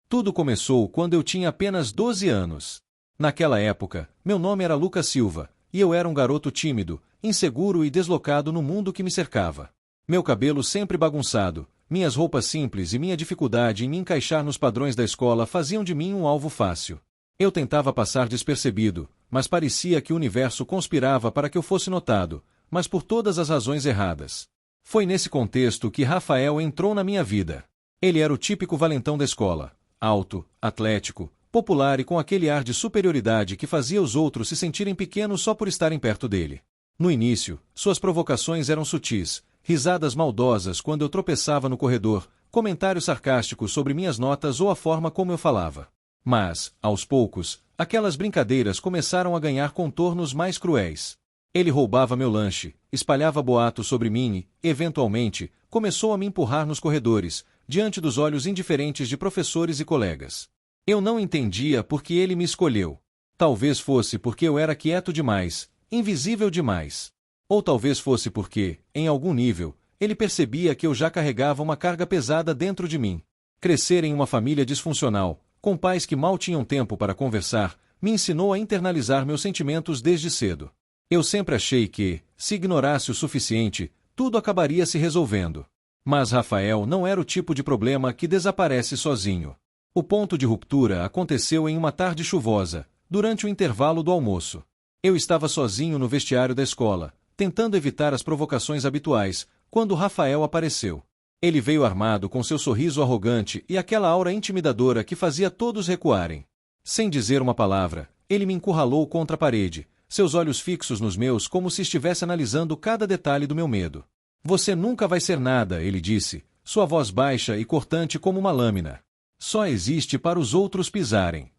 Tudo começou quando eu tinha apenas 12 anos. Naquela época, meu nome era Lucas Silva, e eu era um garoto tímido, inseguro e deslocado no mundo que me cercava. Meu cabelo sempre bagunçado, minhas roupas simples e minha dificuldade em me encaixar nos padrões da escola faziam de mim um alvo fácil. Eu tentava passar despercebido, mas parecia que o universo conspirava para que eu fosse notado, mas por todas as razões erradas. Foi nesse contexto que Rafael entrou na minha vida. Ele era o típico valentão da escola, alto, atlético, popular e com aquele ar de superioridade que fazia os outros se sentirem pequenos só por estarem perto dele. No início, suas provocações eram sutis, risadas maldosas quando eu tropeçava no corredor, comentários sarcásticos sobre minhas notas ou a forma como eu falava. Mas, aos poucos, aquelas brincadeiras começaram a ganhar contornos mais cruéis. Ele roubava meu lanche, espalhava boatos sobre mim e, eventualmente, começou a me empurrar nos corredores, diante dos olhos indiferentes de professores e colegas. Eu não entendia por que ele me escolheu. Talvez fosse porque eu era quieto demais, invisível demais. Ou talvez fosse porque, em algum nível, ele percebia que eu já carregava uma carga pesada dentro de mim. Crescer em uma família disfuncional, com pais que mal tinham tempo para conversar, me ensinou a internalizar meus sentimentos desde cedo. Eu sempre achei que, se ignorasse o suficiente, tudo acabaria se resolvendo. Mas Rafael não era o tipo de problema que desaparece sozinho. O ponto de ruptura aconteceu em uma tarde chuvosa, durante o intervalo do almoço. Eu estava sozinho no vestiário da escola, tentando evitar as provocações habituais, quando Rafael apareceu. Ele veio armado com seu sorriso arrogante e aquela aura intimidadora que fazia todos recuarem. Sem dizer uma palavra, ele me encurralou contra a parede, seus olhos fixos nos meus como se estivesse analisando cada detalhe do meu medo. Você nunca vai ser nada, ele disse, sua voz baixa e cortante como uma lâmina. Só existe para os outros pisarem.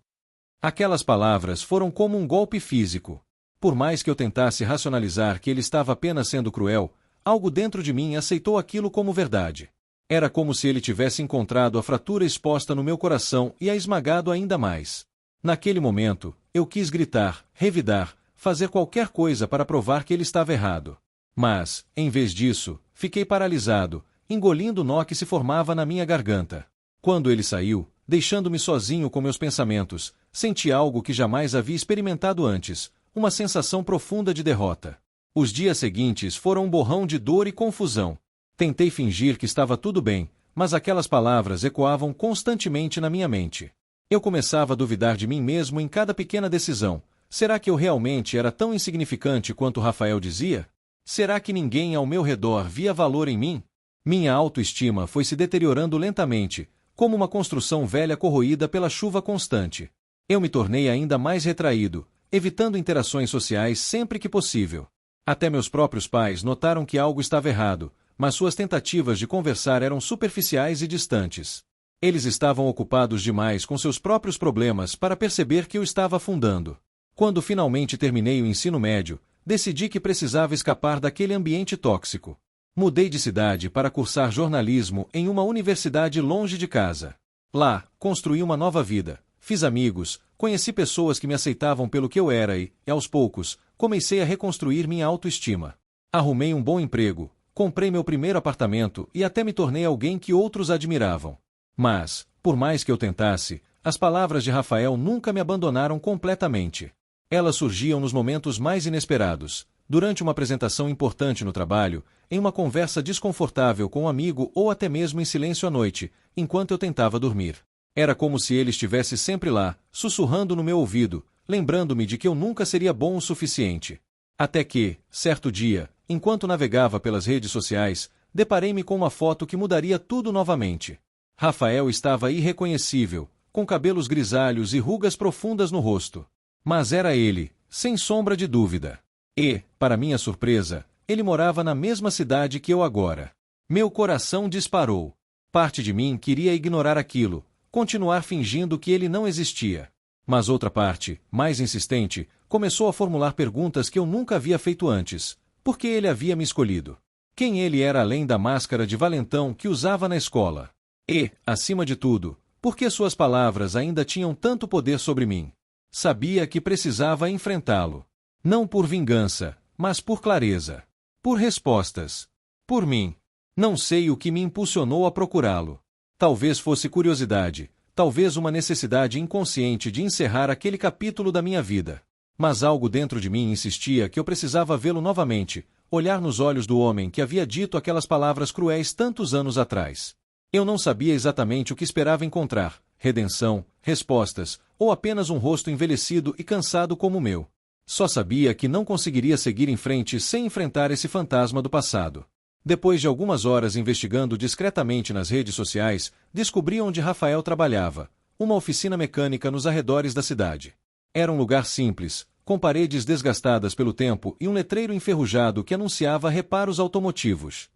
Aquelas palavras foram como um golpe físico. Por mais que eu tentasse racionalizar que ele estava apenas sendo cruel, algo dentro de mim aceitou aquilo como verdade. Era como se ele tivesse encontrado a fratura exposta no meu coração e a esmagado ainda mais. Naquele momento, eu quis gritar, revidar, fazer qualquer coisa para provar que ele estava errado. Mas, em vez disso, fiquei paralisado, engolindo o nó que se formava na minha garganta. Quando ele saiu, deixando-me sozinho com meus pensamentos, senti algo que jamais havia experimentado antes, uma sensação profunda de derrota. Os dias seguintes foram um borrão de dor e confusão. Tentei fingir que estava tudo bem, mas aquelas palavras ecoavam constantemente na minha mente. Eu começava a duvidar de mim mesmo em cada pequena decisão. Será que eu realmente era tão insignificante quanto Rafael dizia? Será que ninguém ao meu redor via valor em mim? Minha autoestima foi se deteriorando lentamente, como uma construção velha corroída pela chuva constante. Eu me tornei ainda mais retraído, evitando interações sociais sempre que possível. Até meus próprios pais notaram que algo estava errado, mas suas tentativas de conversar eram superficiais e distantes. Eles estavam ocupados demais com seus próprios problemas para perceber que eu estava afundando. Quando finalmente terminei o ensino médio, decidi que precisava escapar daquele ambiente tóxico. Mudei de cidade para cursar jornalismo em uma universidade longe de casa. Lá, construí uma nova vida, fiz amigos, conheci pessoas que me aceitavam pelo que eu era e, aos poucos, comecei a reconstruir minha autoestima. Arrumei um bom emprego, comprei meu primeiro apartamento e até me tornei alguém que outros admiravam. Mas, por mais que eu tentasse, as palavras de Rafael nunca me abandonaram completamente. Elas surgiam nos momentos mais inesperados, durante uma apresentação importante no trabalho, em uma conversa desconfortável com um amigo ou até mesmo em silêncio à noite, enquanto eu tentava dormir. Era como se ele estivesse sempre lá, sussurrando no meu ouvido, lembrando-me de que eu nunca seria bom o suficiente. Até que, certo dia, enquanto navegava pelas redes sociais, deparei-me com uma foto que mudaria tudo novamente. Rafael estava irreconhecível, com cabelos grisalhos e rugas profundas no rosto. Mas era ele, sem sombra de dúvida. E, para minha surpresa, ele morava na mesma cidade que eu agora. Meu coração disparou. Parte de mim queria ignorar aquilo, continuar fingindo que ele não existia. Mas outra parte, mais insistente, começou a formular perguntas que eu nunca havia feito antes. Por que ele havia me escolhido? Quem ele era além da máscara de valentão que usava na escola? E, acima de tudo, por que suas palavras ainda tinham tanto poder sobre mim? Sabia que precisava enfrentá-lo. Não por vingança, mas por clareza. Por respostas. Por mim. Não sei o que me impulsionou a procurá-lo. Talvez fosse curiosidade, talvez uma necessidade inconsciente de encerrar aquele capítulo da minha vida. Mas algo dentro de mim insistia que eu precisava vê-lo novamente, olhar nos olhos do homem que havia dito aquelas palavras cruéis tantos anos atrás. Eu não sabia exatamente o que esperava encontrar: redenção, respostas, ou apenas um rosto envelhecido e cansado como o meu. Só sabia que não conseguiria seguir em frente sem enfrentar esse fantasma do passado. Depois de algumas horas investigando discretamente nas redes sociais, descobri onde Rafael trabalhava: uma oficina mecânica nos arredores da cidade. Era um lugar simples, com paredes desgastadas pelo tempo e um letreiro enferrujado que anunciava reparos automotivos.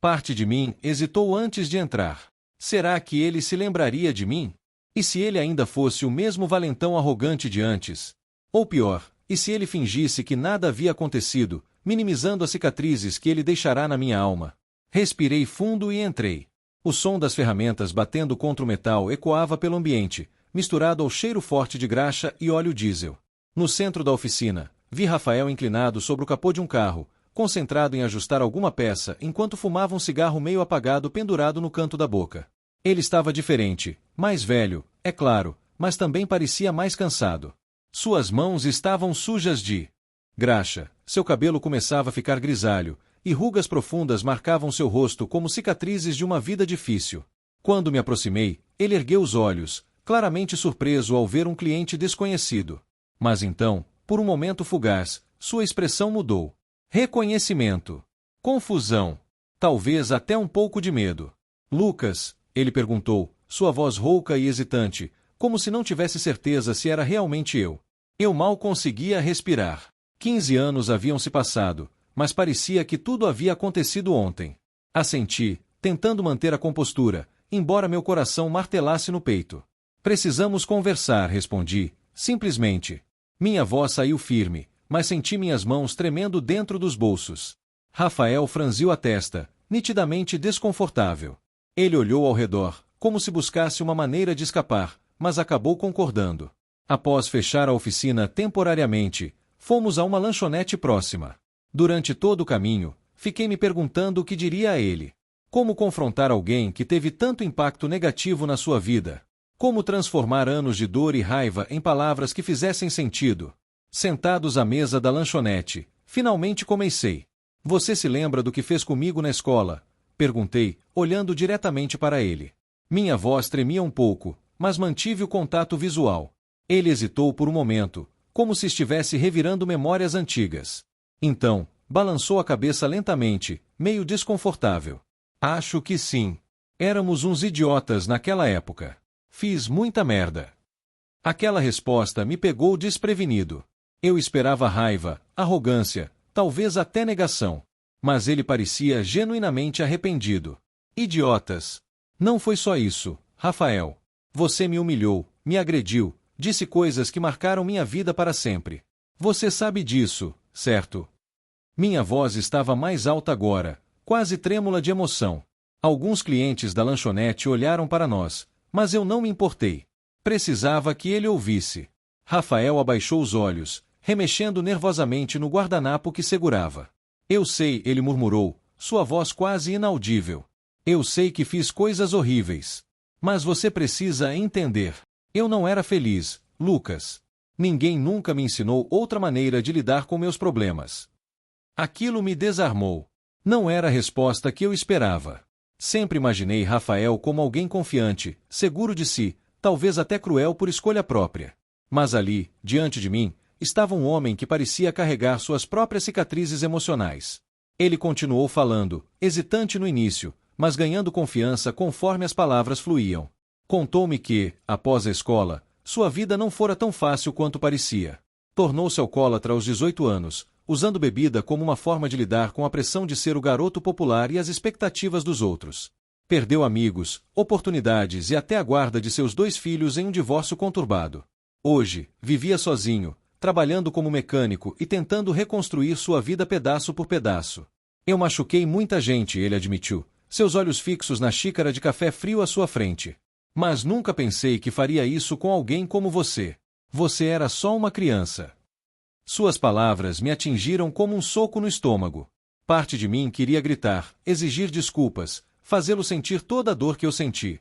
Parte de mim hesitou antes de entrar. Será que ele se lembraria de mim? E se ele ainda fosse o mesmo valentão arrogante de antes? Ou pior, e se ele fingisse que nada havia acontecido, minimizando as cicatrizes que ele deixará na minha alma? Respirei fundo e entrei. O som das ferramentas batendo contra o metal ecoava pelo ambiente, misturado ao cheiro forte de graxa e óleo diesel. No centro da oficina, vi Rafael inclinado sobre o capô de um carro, concentrado em ajustar alguma peça enquanto fumava um cigarro meio apagado pendurado no canto da boca. Ele estava diferente, mais velho, é claro, mas também parecia mais cansado. Suas mãos estavam sujas de graxa, seu cabelo começava a ficar grisalho, e rugas profundas marcavam seu rosto como cicatrizes de uma vida difícil. Quando me aproximei, ele ergueu os olhos, claramente surpreso ao ver um cliente desconhecido. Mas então, por um momento fugaz, sua expressão mudou. Reconhecimento. Confusão. Talvez até um pouco de medo. Lucas, ele perguntou, sua voz rouca e hesitante, como se não tivesse certeza se era realmente eu. Eu mal conseguia respirar. 15 anos haviam se passado, mas parecia que tudo havia acontecido ontem. Assenti, tentando manter a compostura, embora meu coração martelasse no peito. Precisamos conversar, respondi, simplesmente. Minha voz saiu firme, mas senti minhas mãos tremendo dentro dos bolsos. Rafael franziu a testa, nitidamente desconfortável. Ele olhou ao redor, como se buscasse uma maneira de escapar, mas acabou concordando. Após fechar a oficina temporariamente, fomos a uma lanchonete próxima. Durante todo o caminho, fiquei me perguntando o que diria a ele. Como confrontar alguém que teve tanto impacto negativo na sua vida? Como transformar anos de dor e raiva em palavras que fizessem sentido? Sentados à mesa da lanchonete, finalmente comecei. Você se lembra do que fez comigo na escola? Perguntei, olhando diretamente para ele. Minha voz tremia um pouco, mas mantive o contato visual. Ele hesitou por um momento, como se estivesse revirando memórias antigas. Então, balançou a cabeça lentamente, meio desconfortável. Acho que sim. Éramos uns idiotas naquela época. Fiz muita merda. Aquela resposta me pegou desprevenido. Eu esperava raiva, arrogância, talvez até negação. Mas ele parecia genuinamente arrependido. Idiotas. Não foi só isso, Rafael. Você me humilhou, me agrediu, disse coisas que marcaram minha vida para sempre. Você sabe disso, certo? Minha voz estava mais alta agora, quase trêmula de emoção. Alguns clientes da lanchonete olharam para nós, mas eu não me importei. Precisava que ele ouvisse. Rafael abaixou os olhos, remexendo nervosamente no guardanapo que segurava. Eu sei, ele murmurou, sua voz quase inaudível. Eu sei que fiz coisas horríveis. Mas você precisa entender. Eu não era feliz, Lucas. Ninguém nunca me ensinou outra maneira de lidar com meus problemas. Aquilo me desarmou. Não era a resposta que eu esperava. Sempre imaginei Rafael como alguém confiante, seguro de si, talvez até cruel por escolha própria. Mas ali, diante de mim, estava um homem que parecia carregar suas próprias cicatrizes emocionais. Ele continuou falando, hesitante no início, mas ganhando confiança conforme as palavras fluíam. Contou-me que, após a escola, sua vida não fora tão fácil quanto parecia. Tornou-se alcoólatra aos 18 anos, usando bebida como uma forma de lidar com a pressão de ser o garoto popular e as expectativas dos outros. Perdeu amigos, oportunidades e até a guarda de seus 2 filhos em um divórcio conturbado. Hoje, vivia sozinho, trabalhando como mecânico e tentando reconstruir sua vida pedaço por pedaço. Eu machuquei muita gente, ele admitiu, seus olhos fixos na xícara de café frio à sua frente. Mas nunca pensei que faria isso com alguém como você. Você era só uma criança. Suas palavras me atingiram como um soco no estômago. Parte de mim queria gritar, exigir desculpas, fazê-lo sentir toda a dor que eu senti.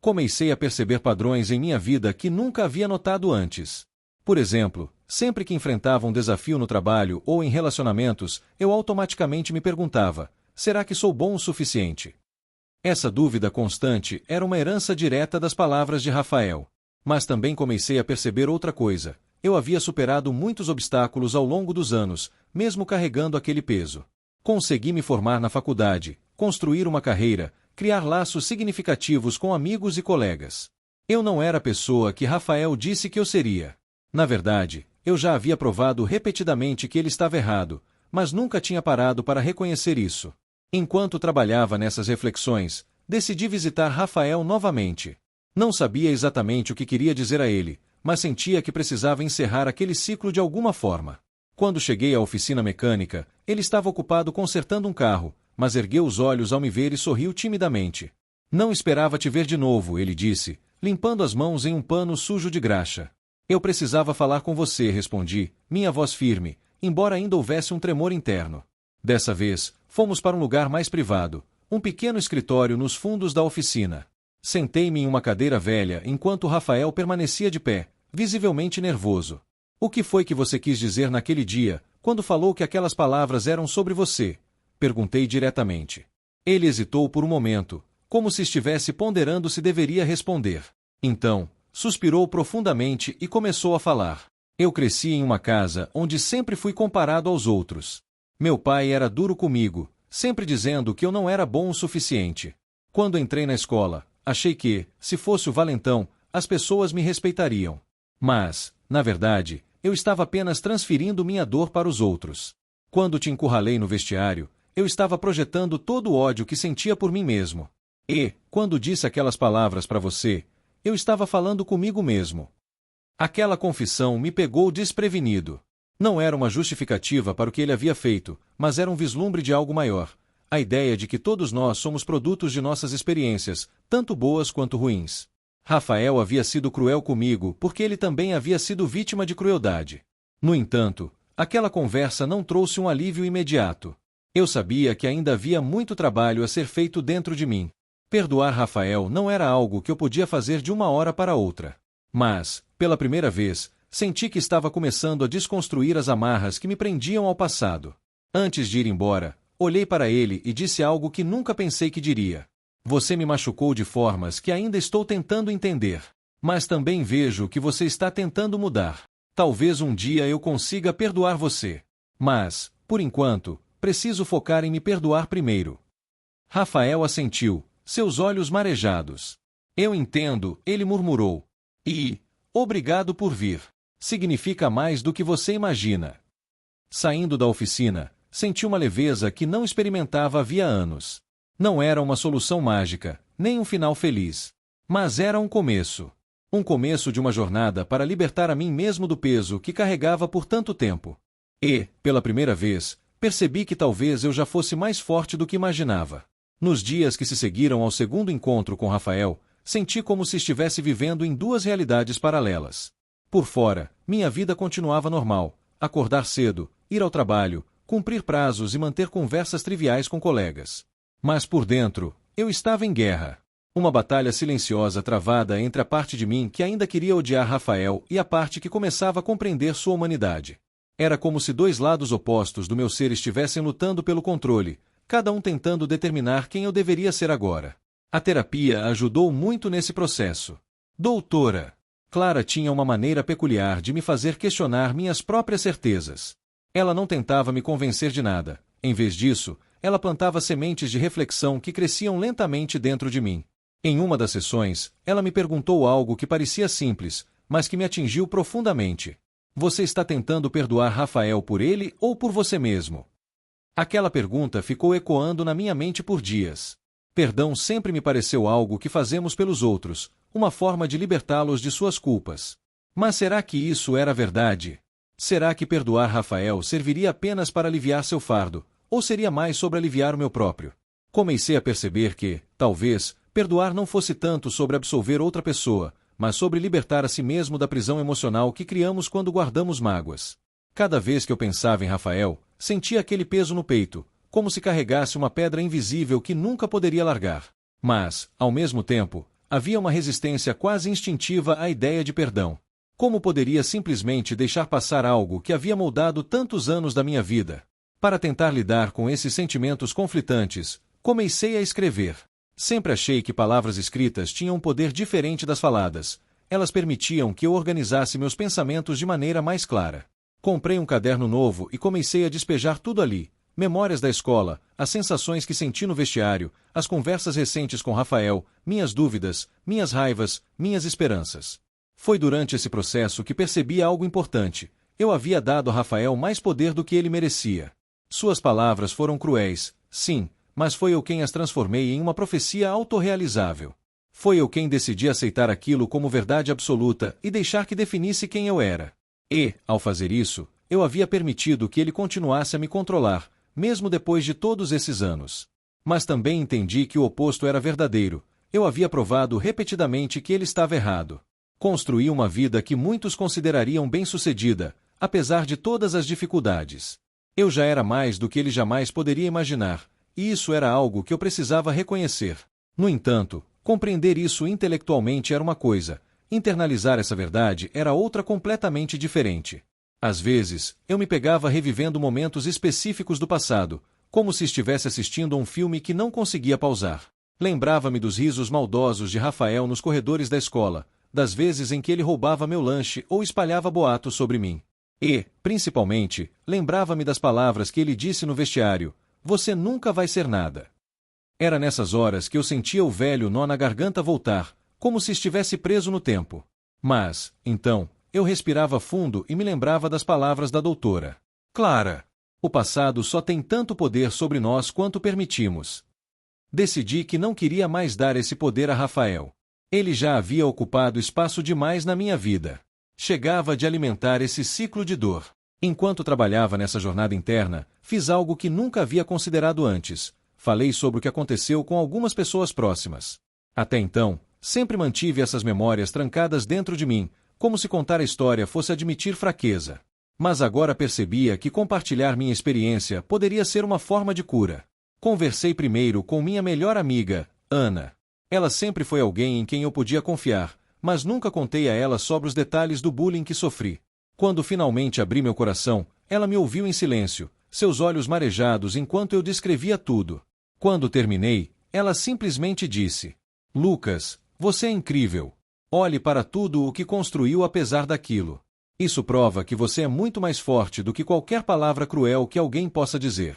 Comecei a perceber padrões em minha vida que nunca havia notado antes. Por exemplo, sempre que enfrentava um desafio no trabalho ou em relacionamentos, eu automaticamente me perguntava: será que sou bom o suficiente? Essa dúvida constante era uma herança direta das palavras de Rafael. Mas também comecei a perceber outra coisa: eu havia superado muitos obstáculos ao longo dos anos, mesmo carregando aquele peso. Consegui me formar na faculdade, construir uma carreira, criar laços significativos com amigos e colegas. Eu não era a pessoa que Rafael disse que eu seria. Na verdade, eu já havia provado repetidamente que ele estava errado, mas nunca tinha parado para reconhecer isso. Enquanto trabalhava nessas reflexões, decidi visitar Rafael novamente. Não sabia exatamente o que queria dizer a ele, mas sentia que precisava encerrar aquele ciclo de alguma forma. Quando cheguei à oficina mecânica, ele estava ocupado consertando um carro, mas ergueu os olhos ao me ver e sorriu timidamente. Não esperava te ver de novo, ele disse, limpando as mãos em um pano sujo de graxa. Eu precisava falar com você, respondi, minha voz firme, embora ainda houvesse um tremor interno. Dessa vez, fomos para um lugar mais privado, um pequeno escritório nos fundos da oficina. Sentei-me em uma cadeira velha enquanto Rafael permanecia de pé, visivelmente nervoso. O que foi que você quis dizer naquele dia, quando falou que aquelas palavras eram sobre você? Perguntei diretamente. Ele hesitou por um momento, como se estivesse ponderando se deveria responder. Então, suspirou profundamente e começou a falar. Eu cresci em uma casa onde sempre fui comparado aos outros. Meu pai era duro comigo, sempre dizendo que eu não era bom o suficiente. Quando entrei na escola, achei que, se fosse o valentão, as pessoas me respeitariam. Mas, na verdade, eu estava apenas transferindo minha dor para os outros. Quando te encurralei no vestiário, eu estava projetando todo o ódio que sentia por mim mesmo. E, quando disse aquelas palavras para você, eu estava falando comigo mesmo. Aquela confissão me pegou desprevenido. Não era uma justificativa para o que ele havia feito, mas era um vislumbre de algo maior. A ideia de que todos nós somos produtos de nossas experiências, tanto boas quanto ruins. Rafael havia sido cruel comigo porque ele também havia sido vítima de crueldade. No entanto, aquela conversa não trouxe um alívio imediato. Eu sabia que ainda havia muito trabalho a ser feito dentro de mim. Perdoar Rafael não era algo que eu podia fazer de uma hora para outra. Mas, pela primeira vez, senti que estava começando a desconstruir as amarras que me prendiam ao passado. Antes de ir embora, olhei para ele e disse algo que nunca pensei que diria. Você me machucou de formas que ainda estou tentando entender. Mas também vejo que você está tentando mudar. Talvez um dia eu consiga perdoar você. Mas, por enquanto, preciso focar em me perdoar primeiro. Rafael assentiu, seus olhos marejados. Eu entendo, ele murmurou. E, obrigado por vir. Significa mais do que você imagina. Saindo da oficina, senti uma leveza que não experimentava havia anos. Não era uma solução mágica, nem um final feliz. Mas era um começo. Um começo de uma jornada para libertar a mim mesmo do peso que carregava por tanto tempo. E, pela primeira vez, percebi que talvez eu já fosse mais forte do que imaginava. Nos dias que se seguiram ao segundo encontro com Rafael, senti como se estivesse vivendo em duas realidades paralelas. Por fora, minha vida continuava normal: acordar cedo, ir ao trabalho, cumprir prazos e manter conversas triviais com colegas. Mas por dentro, eu estava em guerra. Uma batalha silenciosa travada entre a parte de mim que ainda queria odiar Rafael e a parte que começava a compreender sua humanidade. Era como se dois lados opostos do meu ser estivessem lutando pelo controle, cada um tentando determinar quem eu deveria ser agora. A terapia ajudou muito nesse processo. Doutora Clara tinha uma maneira peculiar de me fazer questionar minhas próprias certezas. Ela não tentava me convencer de nada. Em vez disso, ela plantava sementes de reflexão que cresciam lentamente dentro de mim. Em uma das sessões, ela me perguntou algo que parecia simples, mas que me atingiu profundamente. Você está tentando perdoar Rafael por ele ou por você mesmo? Aquela pergunta ficou ecoando na minha mente por dias. Perdão sempre me pareceu algo que fazemos pelos outros, uma forma de libertá-los de suas culpas. Mas será que isso era verdade? Será que perdoar Rafael serviria apenas para aliviar seu fardo, ou seria mais sobre aliviar o meu próprio? Comecei a perceber que, talvez, perdoar não fosse tanto sobre absolver outra pessoa, mas sobre libertar a si mesmo da prisão emocional que criamos quando guardamos mágoas. Cada vez que eu pensava em Rafael, sentia aquele peso no peito, como se carregasse uma pedra invisível que nunca poderia largar. Mas, ao mesmo tempo, havia uma resistência quase instintiva à ideia de perdão. Como poderia simplesmente deixar passar algo que havia moldado tantos anos da minha vida? Para tentar lidar com esses sentimentos conflitantes, comecei a escrever. Sempre achei que palavras escritas tinham um poder diferente das faladas. Elas permitiam que eu organizasse meus pensamentos de maneira mais clara. Comprei um caderno novo e comecei a despejar tudo ali. Memórias da escola, as sensações que senti no vestiário, as conversas recentes com Rafael, minhas dúvidas, minhas raivas, minhas esperanças. Foi durante esse processo que percebi algo importante. Eu havia dado a Rafael mais poder do que ele merecia. Suas palavras foram cruéis, sim, mas foi eu quem as transformei em uma profecia autorrealizável. Foi eu quem decidi aceitar aquilo como verdade absoluta e deixar que definisse quem eu era. E, ao fazer isso, eu havia permitido que ele continuasse a me controlar, mesmo depois de todos esses anos. Mas também entendi que o oposto era verdadeiro. Eu havia provado repetidamente que ele estava errado. Construí uma vida que muitos considerariam bem-sucedida, apesar de todas as dificuldades. Eu já era mais do que ele jamais poderia imaginar, e isso era algo que eu precisava reconhecer. No entanto, compreender isso intelectualmente era uma coisa, internalizar essa verdade era outra completamente diferente. Às vezes, eu me pegava revivendo momentos específicos do passado, como se estivesse assistindo a um filme que não conseguia pausar. Lembrava-me dos risos maldosos de Rafael nos corredores da escola, das vezes em que ele roubava meu lanche ou espalhava boatos sobre mim. E, principalmente, lembrava-me das palavras que ele disse no vestiário: "Você nunca vai ser nada." Era nessas horas que eu sentia o velho nó na garganta voltar, como se estivesse preso no tempo. Mas, então, eu respirava fundo e me lembrava das palavras da doutora Clara. O passado só tem tanto poder sobre nós quanto permitimos. Decidi que não queria mais dar esse poder a Rafael. Ele já havia ocupado espaço demais na minha vida. Chegava de alimentar esse ciclo de dor. Enquanto trabalhava nessa jornada interna, fiz algo que nunca havia considerado antes. Falei sobre o que aconteceu com algumas pessoas próximas. Até então, sempre mantive essas memórias trancadas dentro de mim, como se contar a história fosse admitir fraqueza. Mas agora percebia que compartilhar minha experiência poderia ser uma forma de cura. Conversei primeiro com minha melhor amiga, Ana. Ela sempre foi alguém em quem eu podia confiar, mas nunca contei a ela sobre os detalhes do bullying que sofri. Quando finalmente abri meu coração, ela me ouviu em silêncio, seus olhos marejados enquanto eu descrevia tudo. Quando terminei, ela simplesmente disse: "Lucas, você é incrível. Olhe para tudo o que construiu apesar daquilo. Isso prova que você é muito mais forte do que qualquer palavra cruel que alguém possa dizer."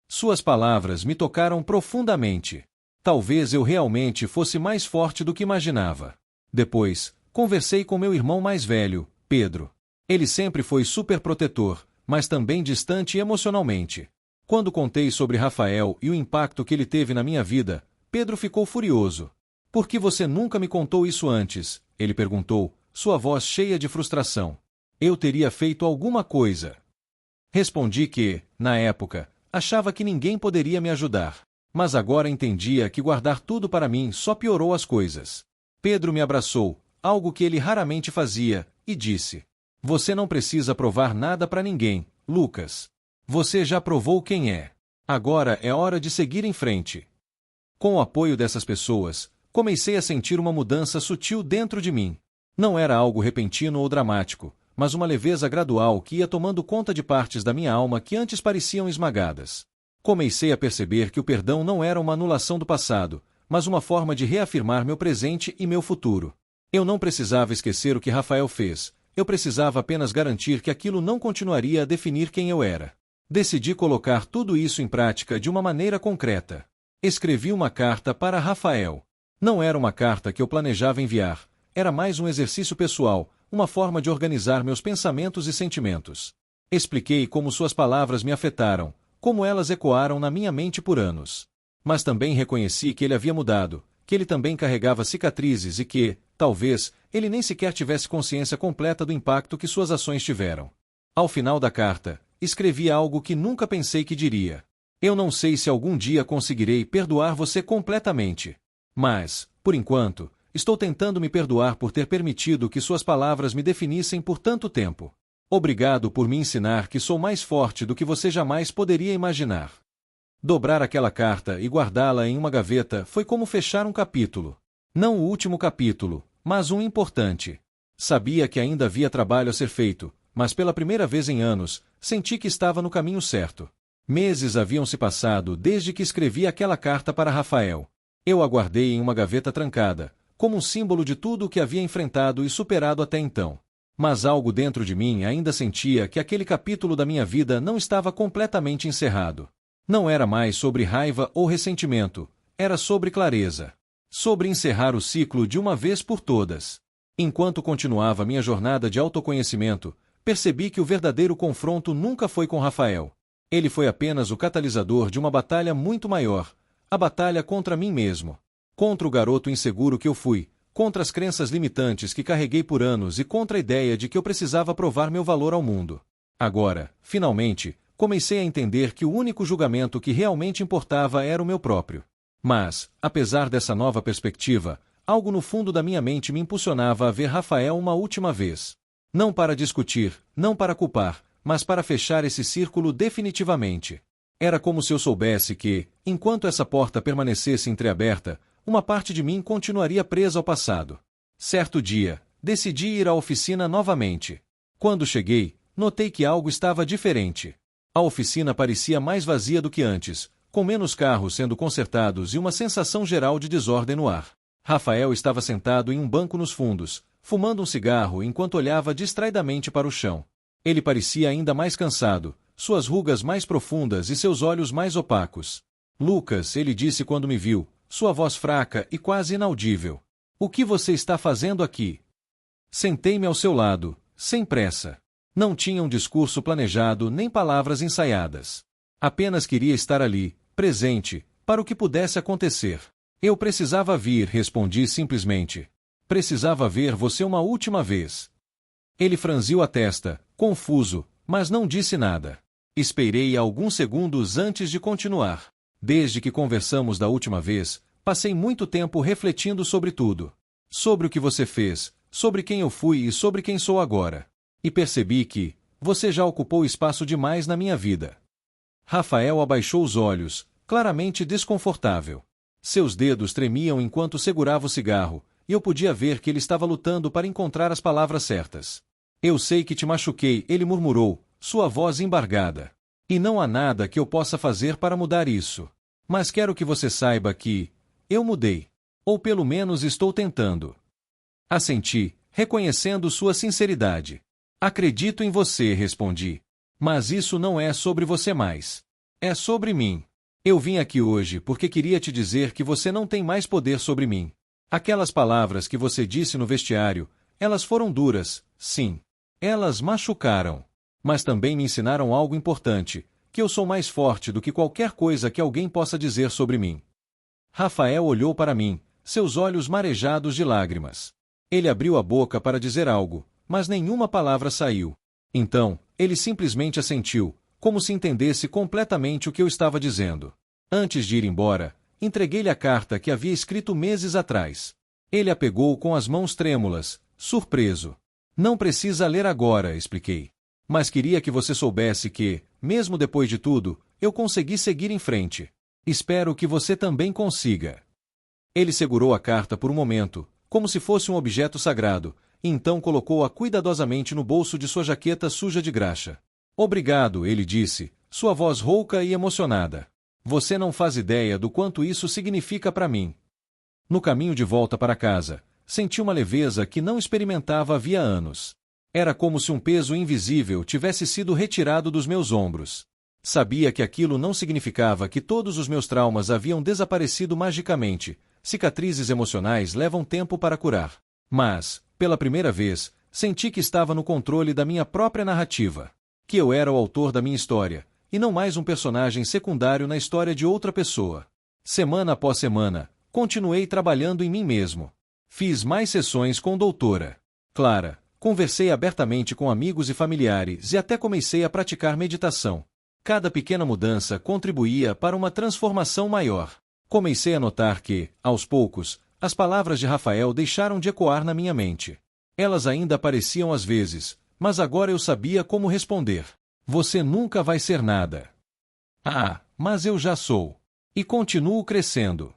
Suas palavras me tocaram profundamente. Talvez eu realmente fosse mais forte do que imaginava. Depois, conversei com meu irmão mais velho, Pedro. Ele sempre foi superprotetor, mas também distante emocionalmente. Quando contei sobre Rafael e o impacto que ele teve na minha vida, Pedro ficou furioso. "Por que você nunca me contou isso antes?" ele perguntou, sua voz cheia de frustração. Eu teria feito alguma coisa. Respondi que, na época, achava que ninguém poderia me ajudar. Mas agora entendia que guardar tudo para mim só piorou as coisas. Pedro me abraçou, algo que ele raramente fazia, e disse: "Você não precisa provar nada para ninguém, Lucas. Você já provou quem é. Agora é hora de seguir em frente." Com o apoio dessas pessoas, comecei a sentir uma mudança sutil dentro de mim. Não era algo repentino ou dramático, mas uma leveza gradual que ia tomando conta de partes da minha alma que antes pareciam esmagadas. Comecei a perceber que o perdão não era uma anulação do passado, mas uma forma de reafirmar meu presente e meu futuro. Eu não precisava esquecer o que Rafael fez, eu precisava apenas garantir que aquilo não continuaria a definir quem eu era. Decidi colocar tudo isso em prática de uma maneira concreta. Escrevi uma carta para Rafael. Não era uma carta que eu planejava enviar, era mais um exercício pessoal, uma forma de organizar meus pensamentos e sentimentos. Expliquei como suas palavras me afetaram, como elas ecoaram na minha mente por anos. Mas também reconheci que ele havia mudado, que ele também carregava cicatrizes e que, talvez, ele nem sequer tivesse consciência completa do impacto que suas ações tiveram. Ao final da carta, escrevi algo que nunca pensei que diria: "Eu não sei se algum dia conseguirei perdoar você completamente. Mas, por enquanto, estou tentando me perdoar por ter permitido que suas palavras me definissem por tanto tempo. Obrigado por me ensinar que sou mais forte do que você jamais poderia imaginar." Dobrar aquela carta e guardá-la em uma gaveta foi como fechar um capítulo. Não o último capítulo, mas um importante. Sabia que ainda havia trabalho a ser feito, mas pela primeira vez em anos, senti que estava no caminho certo. Meses haviam se passado desde que escrevi aquela carta para Rafael. Eu a guardei em uma gaveta trancada, como um símbolo de tudo o que havia enfrentado e superado até então. Mas algo dentro de mim ainda sentia que aquele capítulo da minha vida não estava completamente encerrado. Não era mais sobre raiva ou ressentimento, era sobre clareza. Sobre encerrar o ciclo de uma vez por todas. Enquanto continuava minha jornada de autoconhecimento, percebi que o verdadeiro confronto nunca foi com Rafael. Ele foi apenas o catalisador de uma batalha muito maior, a batalha contra mim mesmo. Contra o garoto inseguro que eu fui, contra as crenças limitantes que carreguei por anos e contra a ideia de que eu precisava provar meu valor ao mundo. Agora, finalmente, comecei a entender que o único julgamento que realmente importava era o meu próprio. Mas, apesar dessa nova perspectiva, algo no fundo da minha mente me impulsionava a ver Rafael uma última vez. Não para discutir, não para culpar, mas para fechar esse círculo definitivamente. Era como se eu soubesse que, enquanto essa porta permanecesse entreaberta, uma parte de mim continuaria presa ao passado. Certo dia, decidi ir à oficina novamente. Quando cheguei, notei que algo estava diferente. A oficina parecia mais vazia do que antes, com menos carros sendo consertados e uma sensação geral de desordem no ar. Rafael estava sentado em um banco nos fundos, fumando um cigarro enquanto olhava distraidamente para o chão. Ele parecia ainda mais cansado, suas rugas mais profundas e seus olhos mais opacos. Lucas, ele disse quando me viu, sua voz fraca e quase inaudível. O que você está fazendo aqui? Sentei-me ao seu lado, sem pressa. Não tinha um discurso planejado nem palavras ensaiadas. Apenas queria estar ali, presente, para o que pudesse acontecer. Eu precisava vir, respondi simplesmente. Precisava ver você uma última vez. Ele franziu a testa, confuso, mas não disse nada. Esperei alguns segundos antes de continuar. Desde que conversamos da última vez, passei muito tempo refletindo sobre tudo. Sobre o que você fez, sobre quem eu fui e sobre quem sou agora. E percebi que você já ocupou espaço demais na minha vida. Rafael abaixou os olhos, claramente desconfortável. Seus dedos tremiam enquanto segurava o cigarro, e eu podia ver que ele estava lutando para encontrar as palavras certas. Eu sei que te machuquei, ele murmurou, sua voz embargada. E não há nada que eu possa fazer para mudar isso. Mas quero que você saiba que eu mudei. Ou pelo menos estou tentando. Assenti, reconhecendo sua sinceridade. Acredito em você, respondi. Mas isso não é sobre você mais. É sobre mim. Eu vim aqui hoje porque queria te dizer que você não tem mais poder sobre mim. Aquelas palavras que você disse no vestiário, elas foram duras, sim. Elas machucaram. Mas também me ensinaram algo importante, que eu sou mais forte do que qualquer coisa que alguém possa dizer sobre mim. Rafael olhou para mim, seus olhos marejados de lágrimas. Ele abriu a boca para dizer algo, mas nenhuma palavra saiu. Então, ele simplesmente assentiu, como se entendesse completamente o que eu estava dizendo. Antes de ir embora, entreguei-lhe a carta que havia escrito meses atrás. Ele a pegou com as mãos trêmulas, surpreso. Não precisa ler agora, expliquei. Mas queria que você soubesse que, mesmo depois de tudo, eu consegui seguir em frente. Espero que você também consiga. Ele segurou a carta por um momento, como se fosse um objeto sagrado, e então colocou-a cuidadosamente no bolso de sua jaqueta suja de graxa. Obrigado, ele disse, sua voz rouca e emocionada. Você não faz ideia do quanto isso significa para mim. No caminho de volta para casa, senti uma leveza que não experimentava havia anos. Era como se um peso invisível tivesse sido retirado dos meus ombros. Sabia que aquilo não significava que todos os meus traumas haviam desaparecido magicamente. Cicatrizes emocionais levam tempo para curar. Mas, pela primeira vez, senti que estava no controle da minha própria narrativa. Que eu era o autor da minha história, e não mais um personagem secundário na história de outra pessoa. Semana após semana, continuei trabalhando em mim mesmo. Fiz mais sessões com doutora Clara, conversei abertamente com amigos e familiares e até comecei a praticar meditação. Cada pequena mudança contribuía para uma transformação maior. Comecei a notar que, aos poucos, as palavras de Rafael deixaram de ecoar na minha mente. Elas ainda apareciam às vezes, mas agora eu sabia como responder. Você nunca vai ser nada. Ah, mas eu já sou. E continuo crescendo.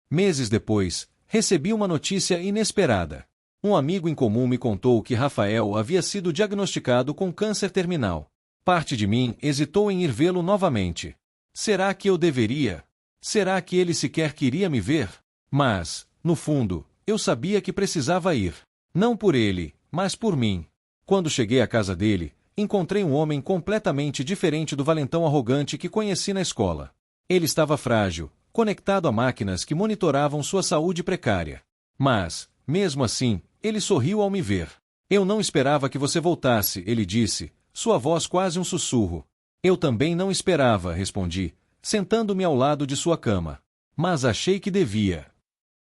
Meses depois, Recebi uma notícia inesperada. Um amigo em comum me contou que Rafael havia sido diagnosticado com câncer terminal. Parte de mim hesitou em ir vê-lo novamente. Será que eu deveria? Será que ele sequer queria me ver? Mas, no fundo, eu sabia que precisava ir. Não por ele, mas por mim. Quando cheguei à casa dele, encontrei um homem completamente diferente do valentão arrogante que conheci na escola. Ele estava frágil, conectado a máquinas que monitoravam sua saúde precária. Mas, mesmo assim, ele sorriu ao me ver. Eu não esperava que você voltasse, ele disse, sua voz quase um sussurro. Eu também não esperava, respondi, sentando-me ao lado de sua cama. Mas achei que devia.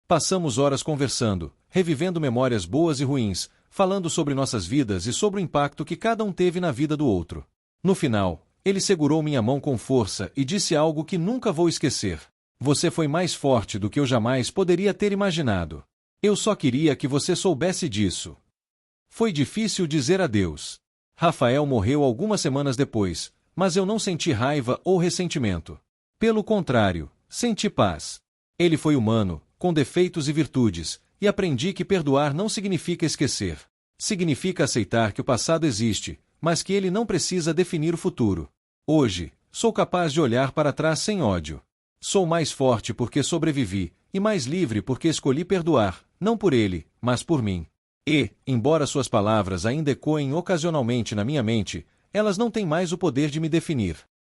Passamos horas conversando, revivendo memórias boas e ruins, falando sobre nossas vidas e sobre o impacto que cada um teve na vida do outro. No final, ele segurou minha mão com força e disse algo que nunca vou esquecer. Você foi mais forte do que eu jamais poderia ter imaginado. Eu só queria que você soubesse disso. Foi difícil dizer adeus. Rafael morreu algumas semanas depois, mas eu não senti raiva ou ressentimento. Pelo contrário, senti paz. Ele foi humano, com defeitos e virtudes, e aprendi que perdoar não significa esquecer. Significa aceitar que o passado existe, mas que ele não precisa definir o futuro. Hoje, sou capaz de olhar para trás sem ódio. Sou mais forte porque sobrevivi, e mais livre porque escolhi perdoar, não por ele, mas por mim. E, embora suas palavras ainda ecoem ocasionalmente na minha mente, elas não têm mais o poder de me definir.